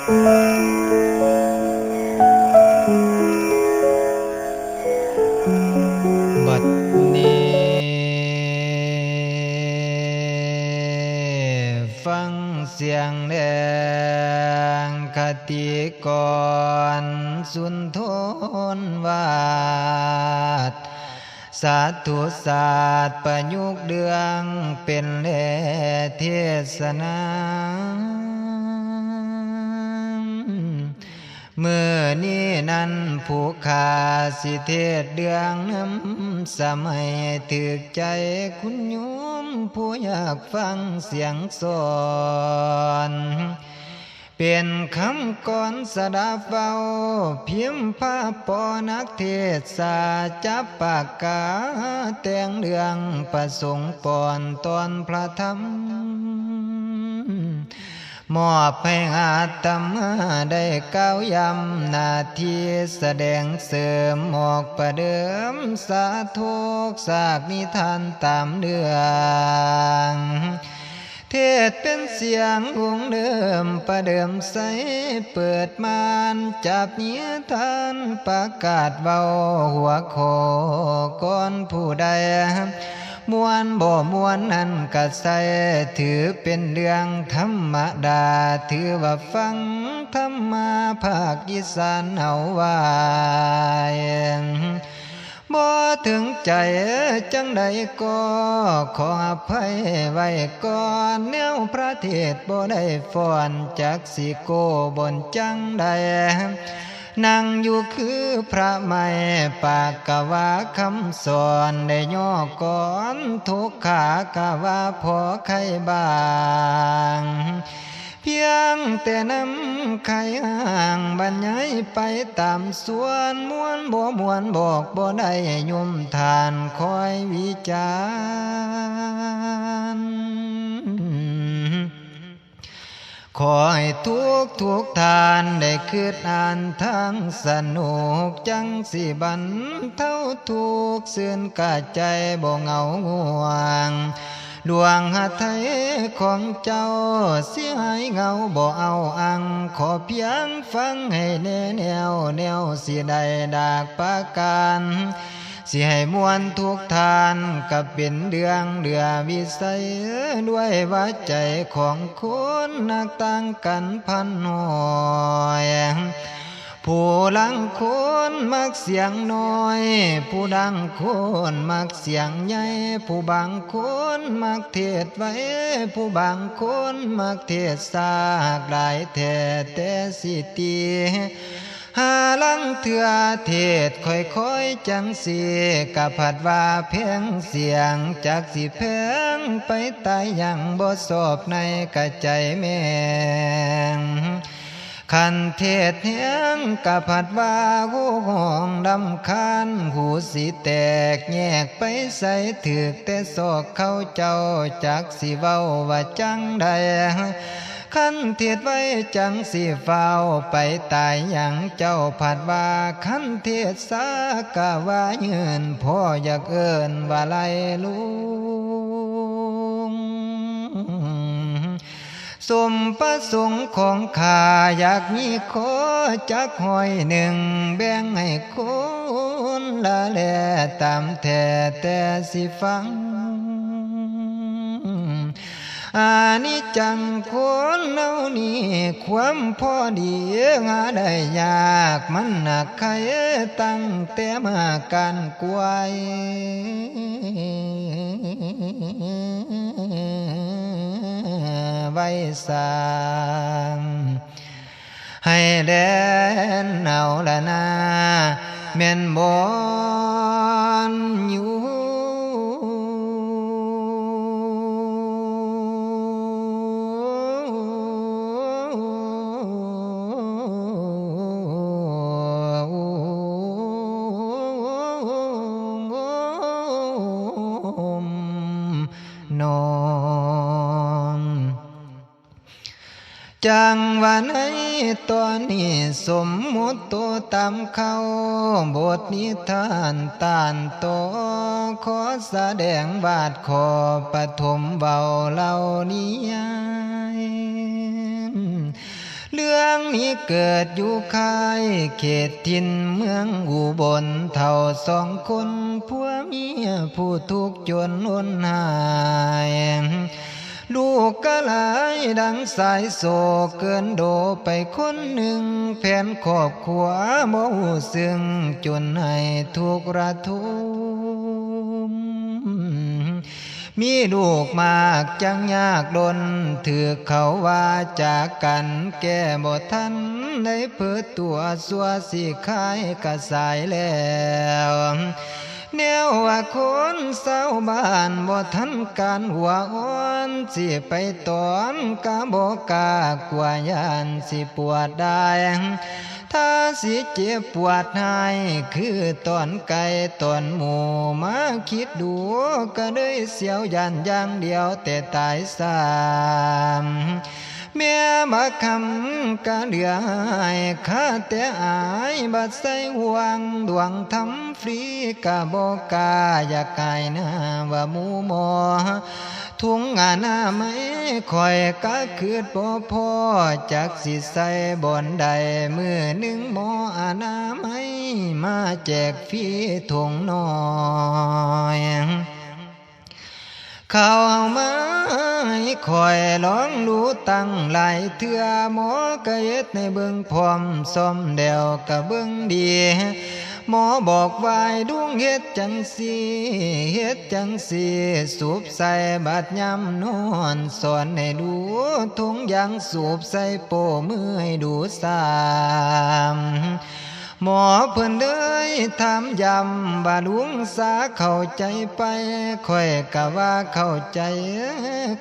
บัดนี้ฟังเสียงแดงคติกรสุนทรวาทสาธุศาสตร์ประยุกต์เดืองเป็นเลเทศนาเมื่อนี้นั้นผู้ขาสิเทศเดืองน้ำสมัยถึกใจคุณโยมผู้อยากฟังเสียงสอนเป็นคำก่อนสดับเฝ้าพิมพ์ผ้าปอนักเทศาจับปากกาแต่งเรื่องประสงค์ปอนตอนพระธรรมมอบให้อาตมาได้ก้าวยำหน้าที่แสดงเสริมออกประเดิมสาธุสากนิทานตามเรื่องเทศเป็นเสียงวงเดิมประเดิมใสเปิดมานจับนิทานประกาศเบาหัวโคก่อนผู้ใดมวนบ่มวนนั้นก็ใส่ถือเป็นเรื่องธรรมดาถือว่าฟังธรรมาภาคอีสานเอาไว้บ่ถึงใจจังใดก็ขออภัยไว้ก่อนแนวพระเทศบ่ได้ฟ้อนจักสิโกบนจังใดนั่งอยู่คือพระไม่ปากกะว่าคำสอนได้ย่อก่อนทุกขากะว่าพอใครบ้างเพียงแต่นำไข่ห่างบรรยายไปตามส่วนมวนบ่มวนบอกบ่ได้ยุ่มทานคอยวิจารณ์ขอให้ทุกทานได้คืดอ่านทั้งสนุกจังสิบันเท่าทุกสื่นกะใจบ่เหงาง่วงดวงหทัยของเจ้าเสียหายเงาบ่เอาอังขอเพียงฟังให้แนวสิได้ดากประการสิให้มวลทุกทานกับเป็นเรื่องเดือวิสัยด้วยว่าใจของคนนักต่างกันพันหน่อยผู้ลังคนมักเสียงน้อยผู้ดังคนมักเสียงใหญ่ผู้บางคนมักเทศไว้ผู้บางคนมักเทศสากหลายแท้แต่สิตีหาลังเถื่อเทศค่อยจังสีกะผัดว่าเพียงเสียงจากสิเพียงไปตายอย่างบ่สอบในกะใจแม่งคันเทศเฮียงกะผัดว่าหูห้องดำคานหูสิแตกแยกไปใส่ถือกแต่ศอกเข้าเจ้าจากสิเว้าว่าจังใดขันเทศไว้จังสิเฝ้าไปตายอย่างเจ้าผัดว่าขันเทศสากะว่ายืนพ่ออยากเอิ้นว่าไลลุงสมประสงค์ของข้าอยากมีขอจักหอยหนึ่งแบ่งให้คนละแลตามแท้แต่สิฟังอานิจังคนเล่านี้ความพอดีหาได้ยากมันหนักใครตั้งแต่มาการกวยไว้สร้างให้แดนเอาละนาแม่นบอนอยู่นอนจังวันให้ตอนนี้สมมุติตัวตามเขาบทนิทานตานโตขอแสดงบาทขอปฐมเบาเล่านิยาย เรื่องนี้เกิดอยู่ค่ายเขตทินเมืองอุบลเท่าสองคนผัวเมียผู้ทุกข์จนล้นหายลูกก็หลายดังสายโศกเกินโดไปคนหนึ่งแผนครอบครัวบ่ฮู้ซึ่งจนให้ทุกข์ระทมมีลูกมากจังยากดนถือเขาว่าจากกันแก่บ่ทันได้เปิดตัวสัวสิขายกระสายแล้วแนวว่าคนเศร้าบ้านบ่ทันการหัวอ่อนสิไปตอนกะบ่กล้ากลัวยานสิปวดได้ถ้าสิเจ็บปวดให้คือตอนไก่ตอนหมูมาคิดดูก็ได้เสียวยันอย่างเดียวแต่ตายสามแม่บักคำกะเหลือให้ข้าแต่อายบัดใส่ห่วงดวงทำฟรีกะบอกกาอยากกายนะว่าหมูหมอทุงงานไม่คอยกะคืดบ่พอจักสิใส่บ่อนใดมือหนึ่งหมออานาไม่มาแจกฟรีถุงน้อยเข้ามาให้คอยลองดูตั้งหลายเถื่อหมอกะเย็ดในเบิ่งพร้อมซ่อมเดียวกะเบิ่งดีหมอบอกไว้ดวงเฮ็ดจังสีเฮ็ดจังสีสูบใส่บาดยำนอนสอนให้ดูทุงยางสูบใส่โป้มือให้ดูสามหมอเพิ่นเลยถามย้ำว่าลุงสาเข้าใจไปค่อยกะว่าเข้าใจ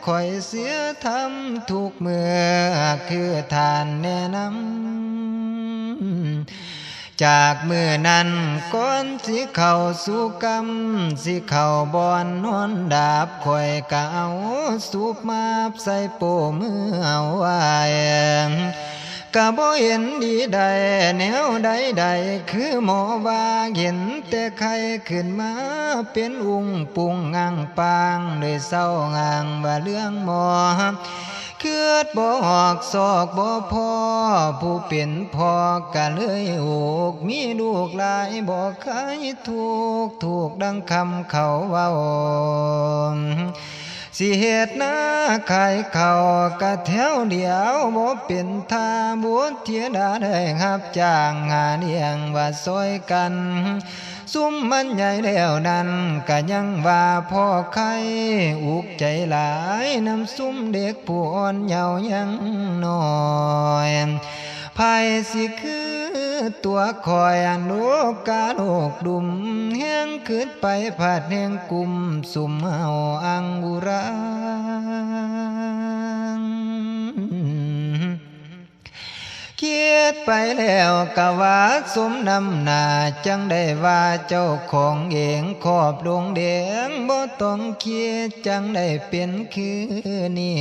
ค่อยเสียทำทุกเมื่อคือทานแนะนำจากมือนั้นก่อนสิเข้าสู่กรรมสิเข้าบอนนอนดาบค่อยกะเอาสูบมาใส่โป้มือเอาไว้กะบ่เห็นดีใดแนวใดคือหมอว่าเห็นแต่ไข้ขึ้นมาเป็นอุ้งปุงงางปางด้วยเศร้างางว่าเรื่องหมอเกิดบ่ออกศอกบ่พอผู้เป็นพ่อก็เลยอกมีลูกหลายบ่เคยถูกดังคำเขาเว้าสิเหตุนาขายเขากะแถวเดียวบ่เป็นท่าบุตรเทียดาได้รับจ้างหาเลี้ยงว่าซอยกันซุ่มมันใหญ่แล้วนั้นก็ยังว่าพ่อใครอุกใจหลายน้ำซุ่มเด็กผู้อ่อนเยาว์ยังน้อยภัยสิคือตัวคอยลูกกาลูกดุมแห้งขึ้นไปผาดแห่งกุมสุมเฮาอังบุราเกียดไปแล้วกะว่าสมนำหน้าจังได้ว่าเจ้าของเองขอบดวงแดงบ่ต้องเกียดจังได้เป็นคือนี่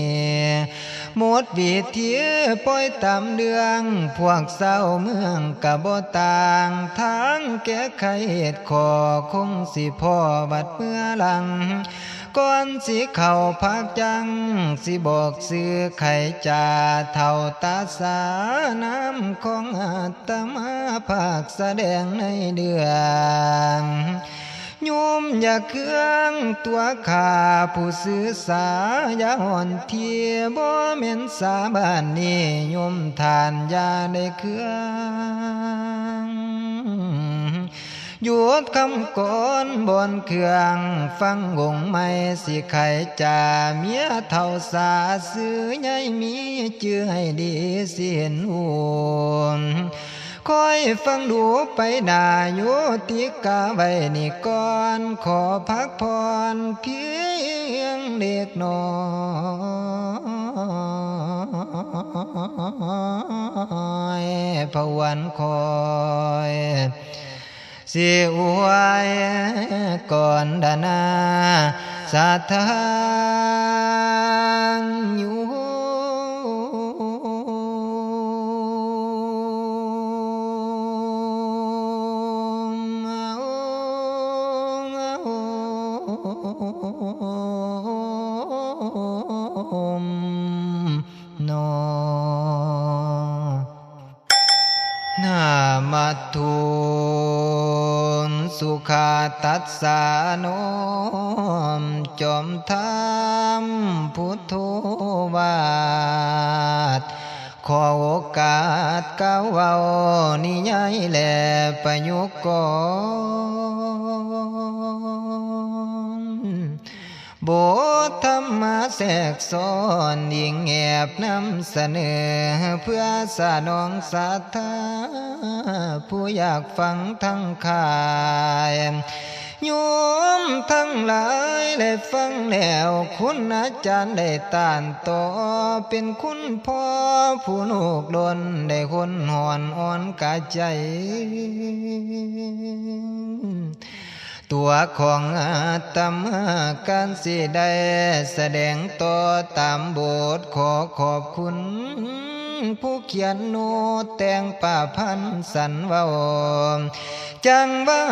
หมดวิธีปล่อยตามเรื่องพวกเศร้าเมืองกะบ่ต่างทางแก้ไขเหตุขอคงสิพ่อบัดเมื่อหลังก่อนสิเข้าพักจังสิบอกซื้อไข่จ่าเท่าตาสาน้ำของอาตมาภาคแสดงในเดือนโยมอย่าเครื่องตัวข้าผู้สื่อสาอย่าอ่อนเทียบ่แม่นสาบ้านนี้โยมทานอย่าได้เครื่องหยุดคำก่อนบนเครื่องฟังวงไม่สิไข่จ่าเมียเท่าสาซื้อใหญ่มีชื่อให้ดีเสียนอุ่นคอยฟังดูไปหน้าโยติกาไว้นี่ก่อนขอพักผ่อนเพียงเล็กน้อยพวันคอยสิอวยก่อนดานาสาทางอยู่นอ มัตถุสุขาตัสสาโนมจอมธรรมพุทโธวาทขอโอกาสกล่าวเว้านิยายและประยุกต์ก่อนบทธรรมะแทรกซ้อนยิ่งแอบนำเสนอเพื่อสนองศรัทธาผู้อยากฟังทั้งข่ายโยมทั้งหลายได้ฟังแล้วคุณอาจารย์ได้ต้านต่อเป็นคุณพ่อผู้ลูกดลได้คนห่อนอ่อนกายใจตัวของอาตมาการสิได้แสดงต่อตามบทขอขอบคุณผู้เขียนโน้ตแต่งป่าพันธ์สันเว้าจังว่า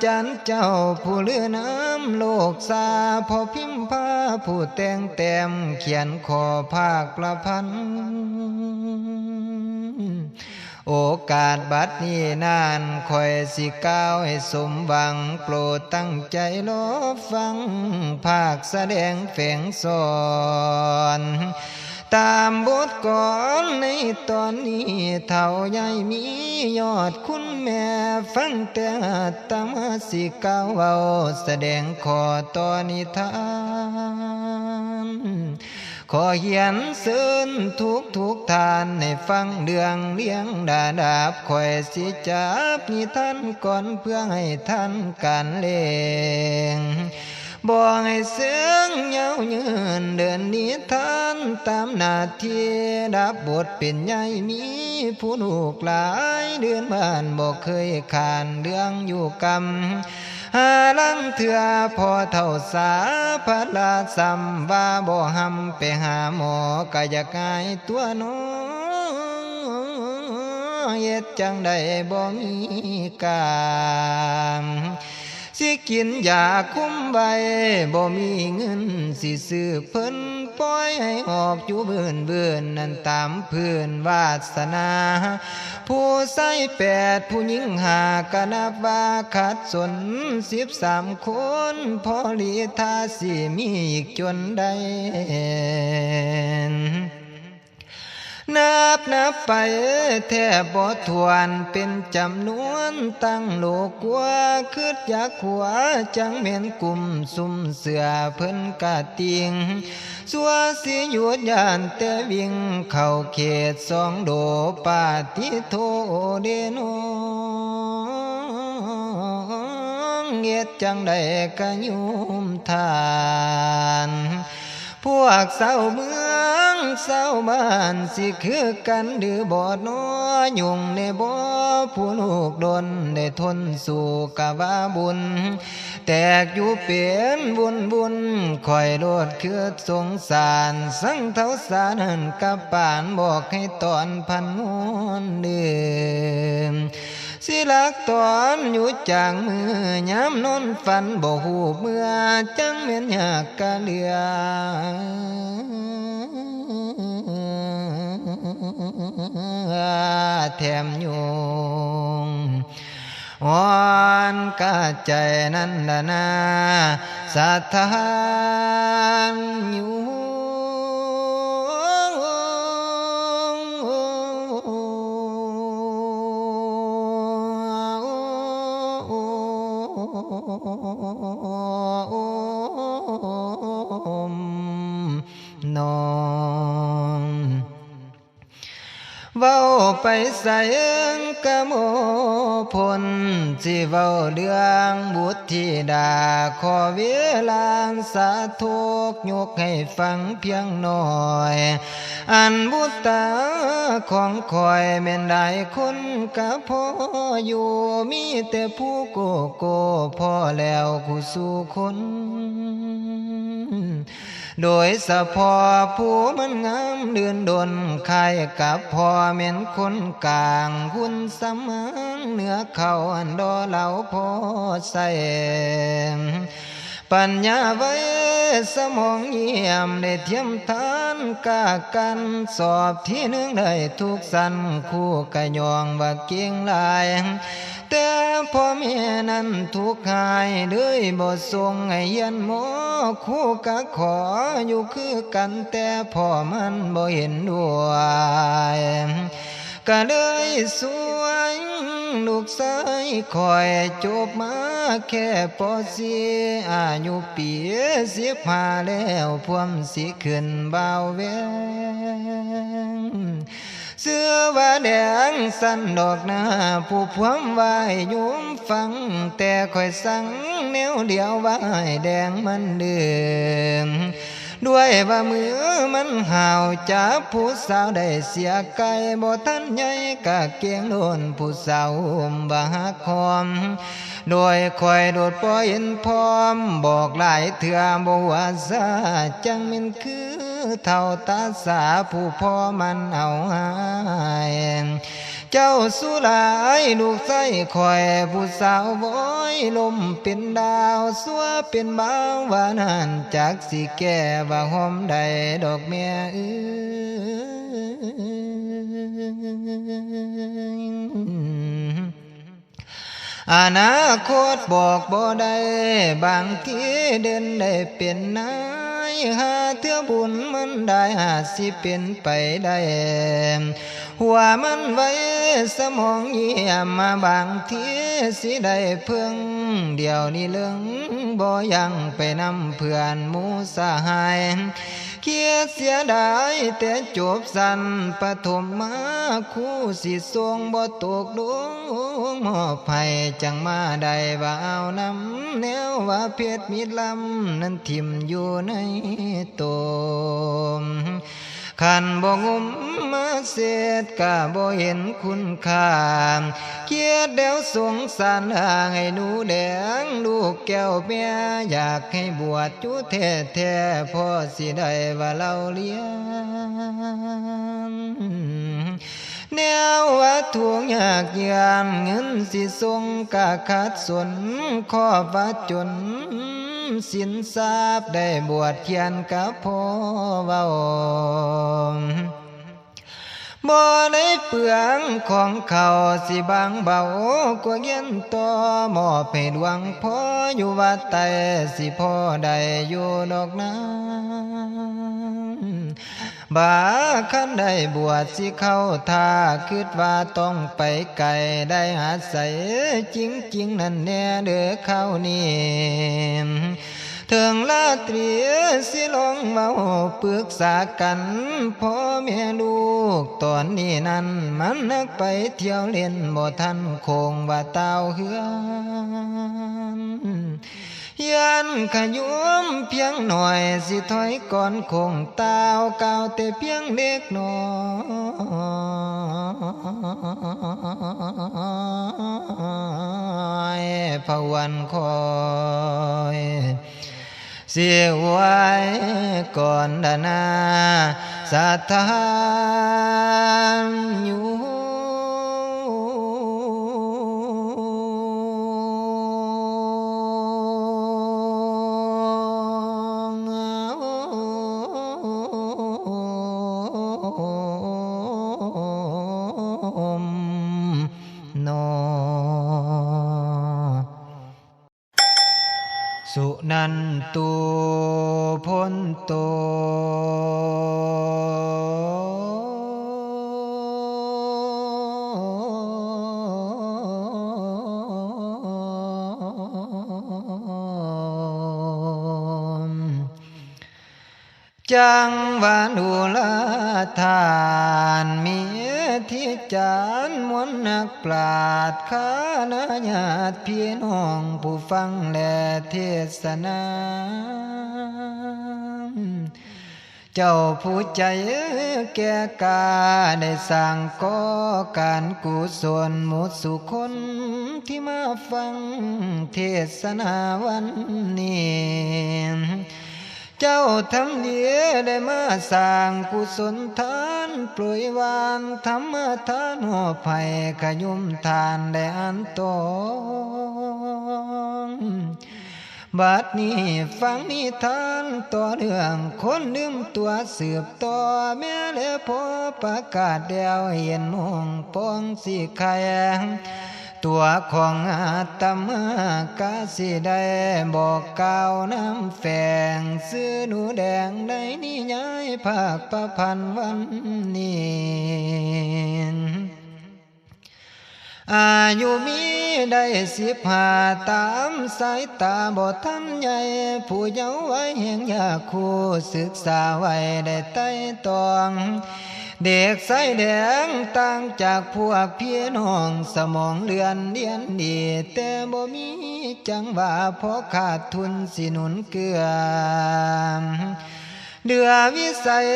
จันเจ้าผู้เลือน้ำโลกสาพอพิมพ์ผ้าผู้แต่งแต้มเขียนขอภาคละพันโอกาสบัดนี้นานคอยสิก้าวให้สมหวังโปรดตั้งใจรอฟังภาคแสดงแฝงสอนตามบทก่อนในตอนนี้เท่าใหญ่มียอดคุณแม่ฟังแต่ตามสิก้าวเอาแสดงขอตอนนิทานขอเขียนเสินทุกทานในฟังเรื่องเลี้ยงดาดาบคอยสิจับนิทานก่อนเพื่อให้ท่านการเล่งบ่ให้เสียงยาวยืนเดินนิทานตามหน้าที่รับบทเป็นใหญ่มีผู้ลูกหลายเดือนบ้านบ่เคยขานเรื่องอยู่กำหาลังเถื่อพอเท่าสาพัดลาซ้ำว่าบ่หำไปหาหมอก็อยากหายตัวน้อเฮ็ดจังใดบ่มีกามสิกินยาคุ้มใบบ่มีเงินสิซื้อเพิ่นปล่อยให้ออกอยู่เบิ่นนั่นตามพื้นวาสนาผู้ใส่8ผู้หญิง5ก็นับว่าขาดสน13คนพอลีทาสิมีอีกจนได้นับไปแทบบ่ทวนเป็นจำนวนตั้งโลกกว่าคืดอยากขัวจังแม่นกลุ่มซุ่มเสือเพิ่นกะติงสัวสิหยุดยานแต่วิ่งเข้าเขต2โดปาติโทเดโนเฮ็ดจังใดกะยุมทานพวกเศร้าเมืองเศร้าบ้านสิคือกันหรือบ่น้อยุ่งในบ่ผู้ลูกดนได้ทนสู่กะว่าบุญแตกอยู่เป็นบุญคอยโลดคือสงสารสังเท่าสารกับป่านบอกให้ตอนพันงอนเดิมสิลักตอนอยู่จางมือยามนอนฝันบ่ฮู้เมื่อจังแม่นอยากกะเหลือแถมยุงอ่อนกะใจนั่นละนาสะทานอยู่น้องเว้าไปใส่กะโมพลสิเว้าเรื่องบุตรธิดาขอเวลาสาธุยกให้ฟังเพียงน้อยอันบุตรของคอยแม่นได้คนกะพออยู่มีแต่ผู้โกพอแล้วผู้สู่คนโดยสะพอผู้มันงามเดือนดนใครกับพอแม่นคนกลางหุ่นสมังเนื้อเขาอันดอเหลาพอใส่ป ปัญญาไว้สมองเยี่ยมได้เทียมทานกากันสอบที่หนึ่งได้ทุกสันคู่กะยองว่าเก่งหลายแต่พ่อแม่นั้นทุกข์หายเลยบ่ส่งให้เรียนหมอคู่กะขออยู่คือกันแต่พ่อมันบ่เห็นด้วยก็เลยสวยลูกชายคอยจบมาแค่ปอสีอายุปี15แล้วพวมสิขึ้นเบาแวงเสื้อว่าแดงสันดอกหน้าผู้พวมไว้ยุ่มฟังแต่คอยสั่งแนวเดียวไว้แดงมันเดืองด้วยว่ามือมันห่าวจับผู้สาวได้เสียไก่บ่ทันใหญ่กะเกียงโดนผู้สาวบ่ฮักคอมโดยคอยโดดปล่อยเห็นพร้อมบอกหลายเถื่อบ่ว่าซาจังแม่นคือเท่าตาสาผู้พ่อมันเอาหายเจ้าสุหลายลูกไส้คอยผู้สาวบอยลมเป็นดาวสัวเป็นบ่าวว่านั้นจักสิแก่ว่าหอมใดดอกเมียอนาคตบอกบ่ได้บางทีเดินได้เป็นนายหาเทื่อบุญมันได้สิเป็นไปได้หัวมันไว้สมองเยี่ยมมาบางทีสิได้เพิ่งเดี๋ยวนี้เรื่องบ่ยังไปนำเพื่อนหมู่สหายเคียดเสียดายแต่จบสั้นปฐมมาคู่สิทรงบ่ตกดวงมอบให้จังมาได้ว่าเอานำแนวว่าเพชรมีลำนั้นทิ่มอยู่ในตมขันบ่งุมมาเสียดกะบ่เห็นคุณค่าเกียดเดวสงสารให้หนูแดงลูกแก้วเมียอยากให้บวชจุแท้ๆพ่อสิได้ว่าเราเลี้ยงแนวว่าทวงยากยามเงินสิทรงกะขาดสนขอว่าจนสินทราบได้บวชเขียนกับพ่อเว้าบ่ได้เปลืองของเขาสิบางเบากว่าเย็นต่อมอบให้ดวงพ่ออยู่วัดไตสิพ่อได้อยู่ดอกนั้นบาคันได้บวชสิเข้าท่าคิดว่าต้องไปไกลได้อาศัยจริงนั่นแน่เด้อเข้านี่ถึงลาตรีสิลองเมาปรึกษากันพ่อแม่ลูกตอนนี้นั้นมันนักไปเที่ยวเล่นบ่ทันคงว่าเต้าเฮือนยันขยุมเพียงหน่อยสิถอยก่อนคงเต้าเก่าแต่เพียงเด็กน้อยพวันคอยเสียไว้ก่อนดานาสถานอยู่สุนันตุพ้นโตจังหวานุลาทานมีที่จานมวลนักปราชญ์ข้านาญาติพี่น้องผู้ฟังและเทศนาเจ้าผู้ใจแก่กาได้สร้างก่อการกุศลหมุดสุคนที่มาฟังเทศนาวันนี้เจ้าทำดีได้มาสร้างกุศลทานปล่อยวางธรรมทานหัวไผ่ขยุมทานได้อันตอง บัดนี้ฟังนิทานต่อเรื่องคนลืมตัวสืบต่อแม่และพอประกาศเดียวเห็นมองปองสิไข่ตัวของอาตมากาสิได้บอกกล่าวน้ำแฝงซื้อหนูแดงในนิยายภาคประพันธ์วันนี้อายุมีได้15ตามสายตาบ่ทันใหญ่ผู้เยาว์ไว้แห่งยาคูศึกษาไว้ได้ไต่ตองเด็กสายแดงต่างจากพวกพี่น้องสมองเรียนดีแต่บ่มีจังว่าเพราะขาดทุนสิหนุนเกื้อเดือวิสัย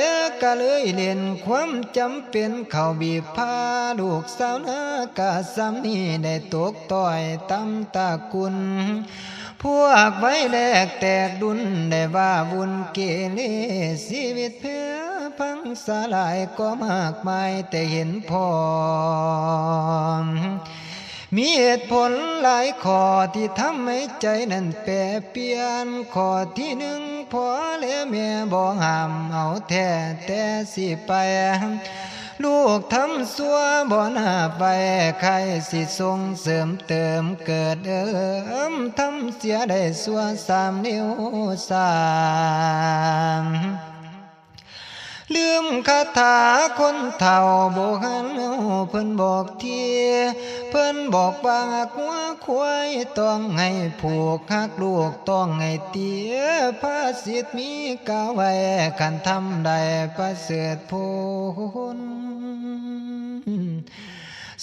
ก็เลยเล่นความจำเป็นเข้าบีบพาลูกสาวนากะสำนี้ได้ตกต่อยตำตะกุลพวกไว้แลกแตกดุนได้ว่าวุ่นเกเรชีวิตเพื่อพังสลายก็มากมายแต่เห็นพอมีเหตุผลหลายข้อที่ทำให้ใจนั้นแปรเปลี่ยนข้อที่หนึ่งพอและแม่บ่ห้ามเอาแท้แต่สิไปลูกทำซัวบ่น่าไปใครสิส่งเสริมเติมเกิดทำเสียได้ซัว3 นิ้วลืมคาถาคนเฒ่าโบราณเพิ่นบอกทีเพิ่นบอกว่าหัวควายต้องให้ผูกหักลูกต้องให้เตี้ยภาษิตมีกล่าวไว้คันทำได้ประเสริฐผล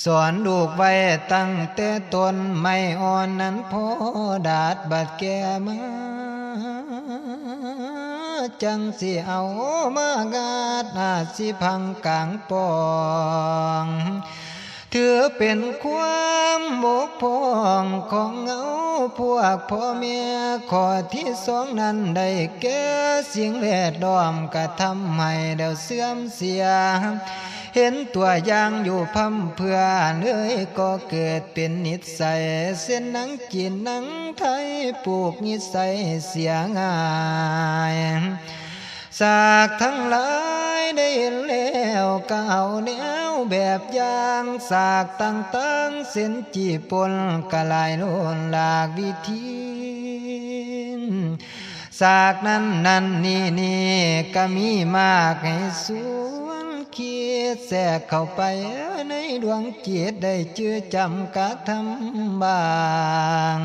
สอนลูกไว้ตั้งแต่ต้นไม่อ่อนนั้นพอดาดบัดแก่มาจังสิเอามากาดอาสิพังกลางปองถือเป็นความบกพร่องของเงาพวกพ่อแม่ข้อที่2นั้นได้แก่สิ่งแวดล้อมกระทำให้เดี๋ยวเสื่อมเสียเห็นตัวอย่างอยู่พัมเพื่อเอ้ยก็เกิดเป็นนิสัยเส้นหนังจีนหนังไทยปลูกนิสัยเสียง่ายสากทั้งหลายได้เห็นแล้วก็เอาแนวแบบอย่างสากต่างๆเส้นจีปนกะลายโลนหลากวิธีสากนั้นนี่ก็มีมากให้สวนคิดแทรกเข้าไปในดวงจิตได้เชื่อจำกะทำบาง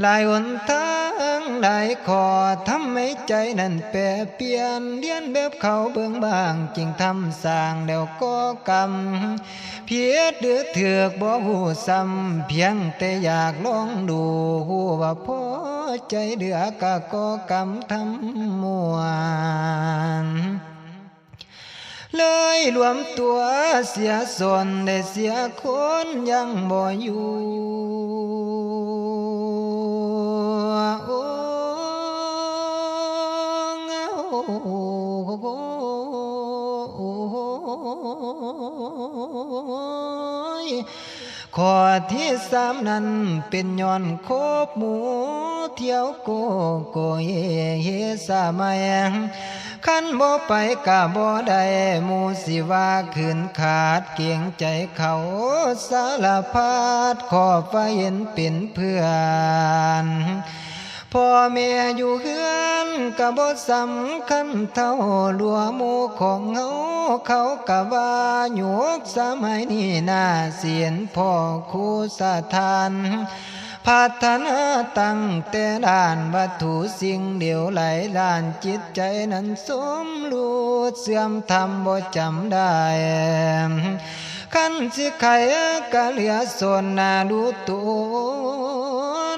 หลายหนทางหลายข้อทำให้ใจนั้นแปรเปลี่ยนเลียนแบบเขาเบื้องบางจึงทำสร้างแล้วก็กรรมเพียรหรือเถือกบ่หูซ้ำเพียงแต่อยากลองดูหูว่าพอใจเดือกะก็กรรมทำมวนเลยรวมตัวเสียส่วนได้เสียคนยังบ่อยู่โอ้ข้อที่3นั้นเป็นย้อนคบหมูเที่ยวโกเฮสามัยคันบ่ไปกะบ่ได้หมู่สิว่าขืนขาดเกียงใจเขาสารพัดขอไฟเห็นเป็นเพื่อนพ่อแม่อยู่เฮือนกะบ่สำคัญเท่าลัวหมู่ของเขากะว่าหยุกสมัยนี้น่าเสียนพ่อครูสถานพัฒนาตั้งแต่ด้านวัตถุสิ่งเดียวไหลด้านจิตใจนั้นสมรู้เสื่อมธรรมบ่จำได้คันสิไขกะเหลือส่วนนาดูต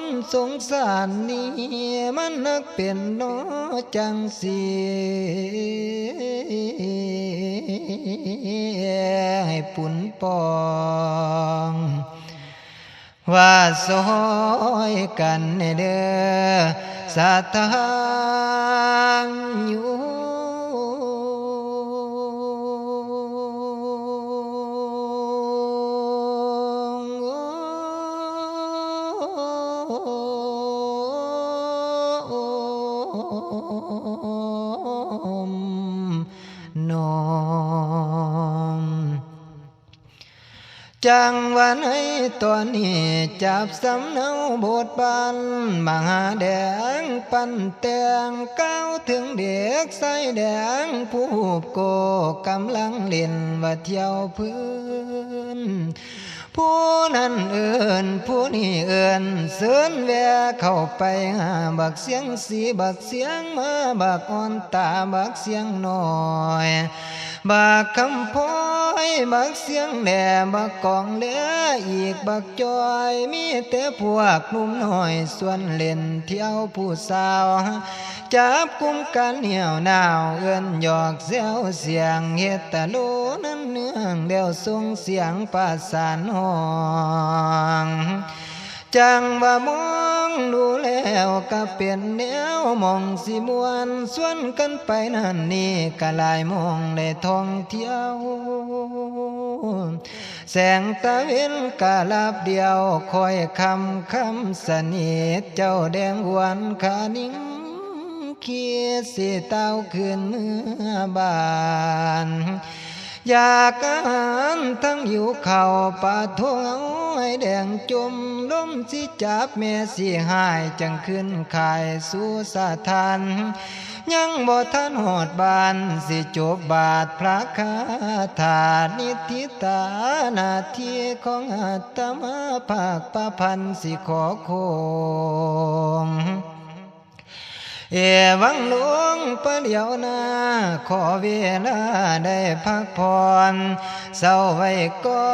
นสงสารนี่มันนักเป็นน้อจังสิให้ปุ่นปองว่าซอยกันเด้อสาทางอยู่ นอมจังวันให้ตอนนี้จับสำเนาบทบานมหาแดงปันแตงก้าวถึงเด็กใส่แดงผู้โกกำลังเล่นว่าเที่ยวพื้นผู้นั้นเอินผู้นี้เอินเสินแวะเข้าไปหาบักเสียงสีบักเสียงมาบักอ่อนตาบักเสียงน้อยบักคำพ้อยบักเสียงแหล่บักกองเหลืออีกบักจอยมีแต่พวกหนุ่มน้อยส่วนเล่นเที่ยวผู้สาวจับกุมกันเหี่ยวหนาวเอื้อนหยอกเสียวเสียงเฮ็ดตะโลนั้นเนื่องเดียวส่งเสียงประสานห้องจังว่ามองดูแล้วก็เป็นแนวมองสิมวนส่วนกันไปนั่นนี่ก็หลายมองได้ท่องเที่ยวแสงตะเวนกะลับเดียวคอยคำสนิทเจ้าแดงหวนขานิ่งคิดสิเต้าขึ้นเมื่อบานอยากอาหารทั้งหิวข้าวปลาท้องให้แดงจมลมสิจับแม่สิหายจังขึ้นขายสู่สะทานยังบ่ทันหอดบานสิจบบาทพระคาถานิทิตานาทีของอาตมาภาคประพันธ์สิขอคงเอวังหลวงประเดี๋ยวนาขอเวลาได้พักผ่อนเศร้าไว้ก่อ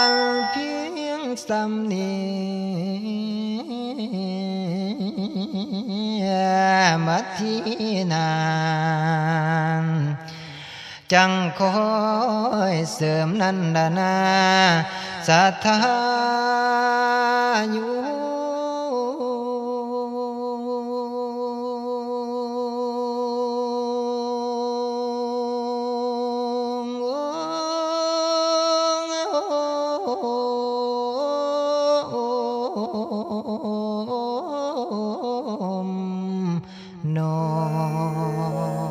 นเพียงสำนี้มัทีนานจังคอยเสริมนันดานาศรัทธาอยู่นอ